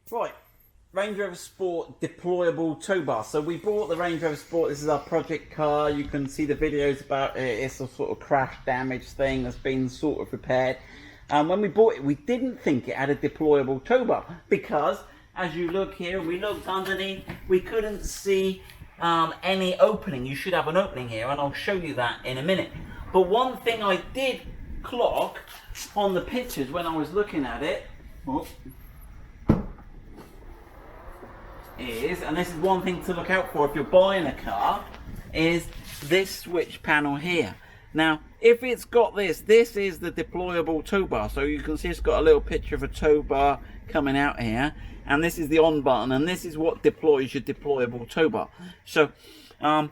Right, Range Rover Sport deployable tow bar. So we bought the Range Rover Sport. This is our project car. You can see the videos about it. It's a sort of crash damage thing that's been sort of repaired. When we bought it, we didn't think it had a deployable tow bar because, as you look here, we looked underneath, we couldn't see any opening. You should have an opening here, and I'll show you that in a minute. But one thing I did clock on the pictures when I was looking at it, is, and this is one thing to look out for if you're buying a car, is this switch panel here. Now, if it's got this is the deployable tow bar. So you can see it's got a little picture of a tow bar coming out here, and this is the on button, and this is what deploys your deployable tow bar. So, and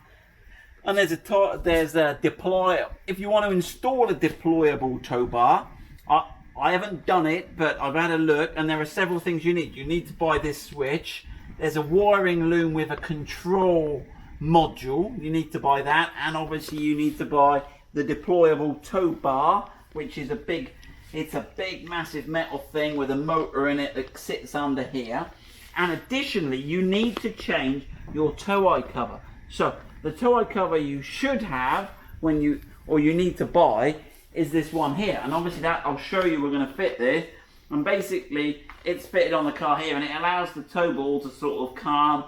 there's a deploy. If you want to install a deployable tow bar, I haven't done it, but I've had a look, and there are several things you need. You need to buy this switch. There's a wiring loom with a control module. You need to buy that, and obviously you need to buy the deployable tow bar, which is it's a big massive metal thing with a motor in it that sits under here. And additionally, you need to change your tow eye cover. So the tow eye cover you should have you need to buy is this one here, and obviously that I'll show you. We're going to fit this, and basically it's fitted on the car here, and it allows the tow ball to sort of come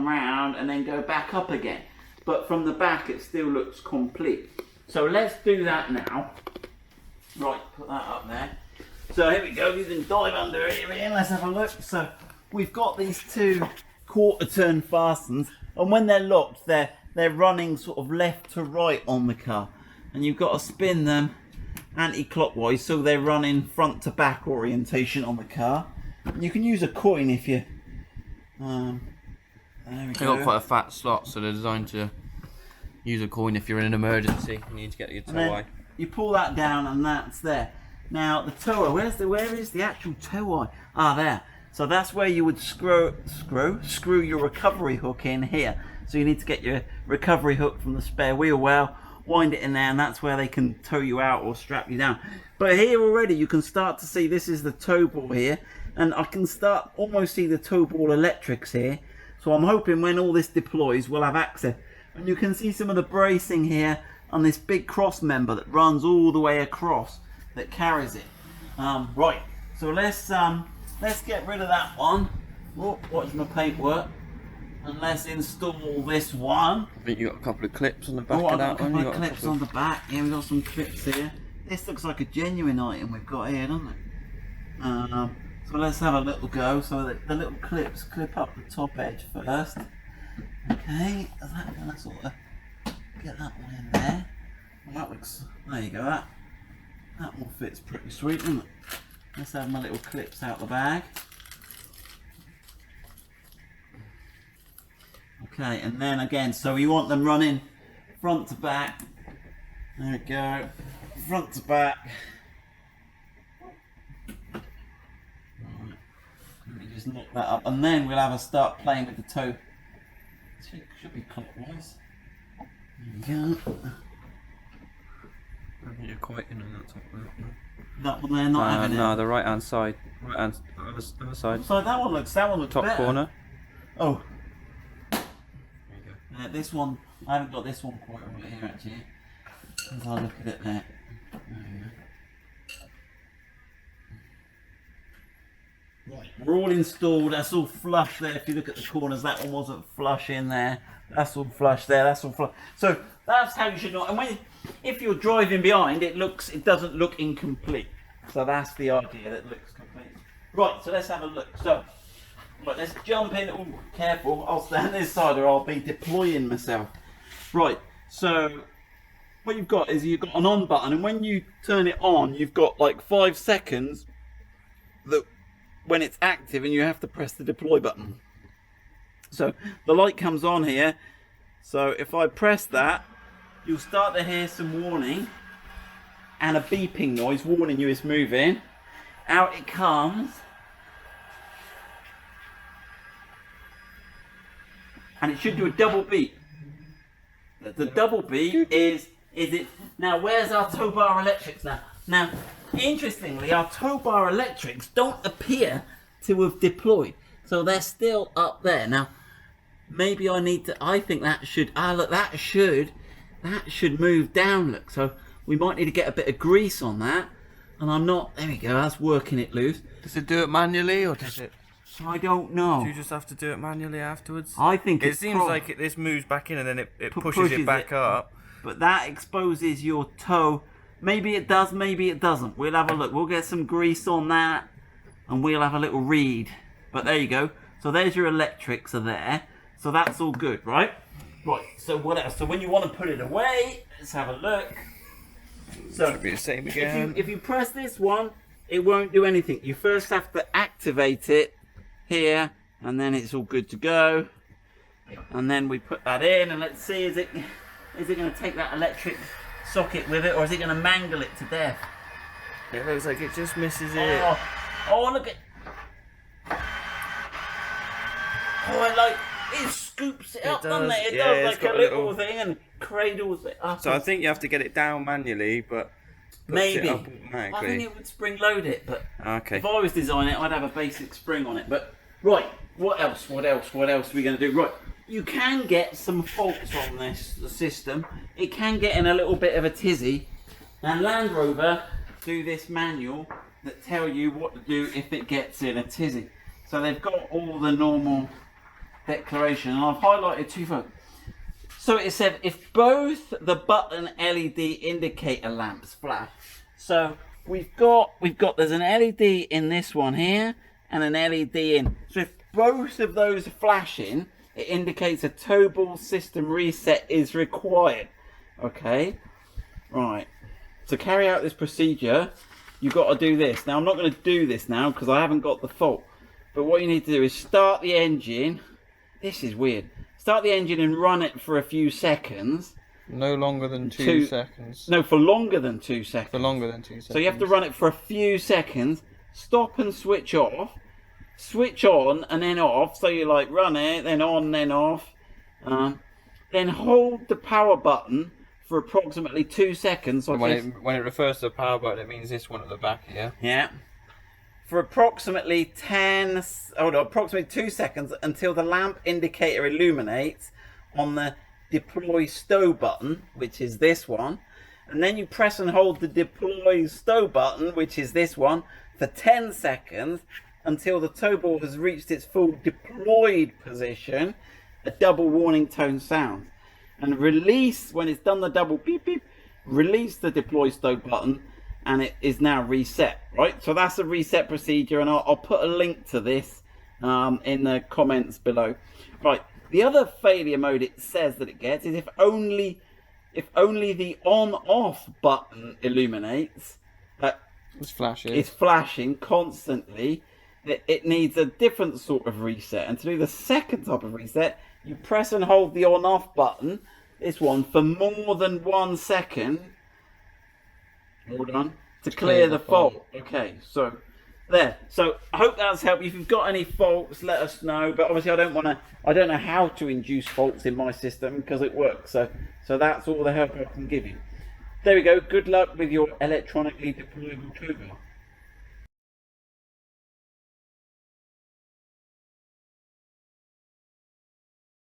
round and then go back up again. But from the back it still looks complete. So let's do that now. Right, put that up there. So here we go, you can dive under here, Ian. Let's have a look. So we've got these two quarter turn fastens, and when they're locked, they're running sort of left to right on the car, and you've got to spin them anti-clockwise so they're running front to back orientation on the car. And you can use a coin if you there we go. They've got quite a fat slot, so they're designed to use a coin if you're in an emergency. You need to get your tow eye. You pull that down, and that's there. Now the tow eye, where is the actual tow eye? Ah, there. So that's where you would screw your recovery hook in here. So you need to get your recovery hook from the spare wheel well, wind it in there, and that's where they can tow you out or strap you down. But here already you can start to see this is the tow ball here, and I can start almost see the tow ball electrics here. So I'm hoping when all this deploys we'll have access. And you can see some of the bracing here on this big cross member that runs all the way across that carries it. Right, so let's get rid of that one. Oh, watch my paintwork. And let's install this one. I think you got a couple of clips on the back of that one. one. Got a couple of clips on the back. Yeah, we've got some clips here. This looks like a genuine item we've got here, doesn't it? So let's have a little go. So the little clips clip up the top edge first. Okay, is that going to sort of get that one in there? Well, that looks, there you go, that one fits pretty sweet, doesn't it? Let's have my little clips out the bag. Okay, and then again, so you want them running front to back. There we go, front to back. Right. Let me just knock that up, and then we'll have a start playing with the toe. Should be clockwise. There we go. I think you're quite in on that top one. That one there, not having it. No, the right hand side. Other side. So that one looks top better. Corner. Oh. There you go. This one, I haven't got this one quite right here actually. As I look at it there. Right, we're all installed, that's all flush there. If you look at the corners, that one wasn't flush in there. That's all flush there, that's all flush. So that's how you should know. And if you're driving behind, it doesn't look incomplete. So that's the idea, that it looks complete. Right, so let's have a look. So, right, let's jump in. Oh, careful, I'll stand this side or I'll be deploying myself. Right, so what you've got is you've got an on button, and when you turn it on, you've got like 5 seconds when it's active, and you have to press the deploy button. So the light comes on here, so if I press that, you'll start to hear some warning and a beeping noise warning you it's moving. Out it comes, and it should do a double beep. The double beep is it. Now where's our tow bar electrics now? Now interestingly, our tow bar electrics don't appear to have deployed. So they're still up there. Now, maybe I need to, I think that should, look, that should move down, look. So we might need to get a bit of grease on that. And I'm not, there we go, that's working it loose. Does it do it manually or does it? I don't know. Do you just have to do it manually afterwards? I think it seems like this moves back in and then it pushes it back up. But that exposes your toe. Maybe it does, maybe it doesn't. We'll have a look. We'll get some grease on that and we'll have a little read. But there you go. So there's your electrics are there. So that's all good, right? Right, so what else? So when you want to put it away, let's have a look. So should be the same again. If you press this one, it won't do anything. You first have to activate it here, and then it's all good to go. And then we put that in, and let's see, is it going to take that electric socket with it, or is it going to mangle it to death? It looks like it just misses it. Oh, look at. It scoops it up, doesn't it? It does like a little thing and cradles it up. So I think you have to get it down manually, but maybe. It up automatically. I think it would spring load it, but okay. If I was designing it, I'd have a basic spring on it. But right, what else? What else are we going to do? Right, you can get some faults on this system. It can get in a little bit of a tizzy, and Land Rover do this manual that tell you what to do if it gets in a tizzy. So they've got all the normal declaration, and I've highlighted two photos. So it said if both the button LED indicator lamps flash. So we've got there's an LED in this one here and an LED in. So if both of those are flashing, it indicates a tow ball system reset is required. Okay, right. To carry out this procedure, you've got to do this. Now I'm not going to do this now because I haven't got the fault. But what you need to do is start the engine. This is weird. Start the engine and run it for a few seconds. No longer than 2 seconds. No, for longer than 2 seconds. For longer than 2 seconds. So you have to run it for a few seconds. Stop and switch off. Switch on and then off. So you like run it, then on, then off. Then hold the power button for approximately 2 seconds. So when it refers to the power button, it means this one at the back here. Yeah. For approximately 2 seconds until the lamp indicator illuminates on the deploy stow button, which is this one. And then you press and hold the deploy stow button, which is this one, for 10 seconds until the tow ball has reached its full deployed position. A double warning tone sounds. And release, when it's done the double beep beep, release the deploy stow button. And it is now reset, right? So that's a reset procedure, and I'll put a link to this in the comments below. Right, the other failure mode it says that it gets is if only the on-off button illuminates. It's flashing. It's flashing constantly. It needs a different sort of reset. And to do the second type of reset, you press and hold the on-off button, this one, for more than 1 second. Hold on. To clear the fault. Okay, so there. So I hope that's helped. If you've got any faults, let us know. But obviously I don't know how to induce faults in my system because it works. So that's all the help I can give you. There we go. Good luck with your electronically deployable tow bar.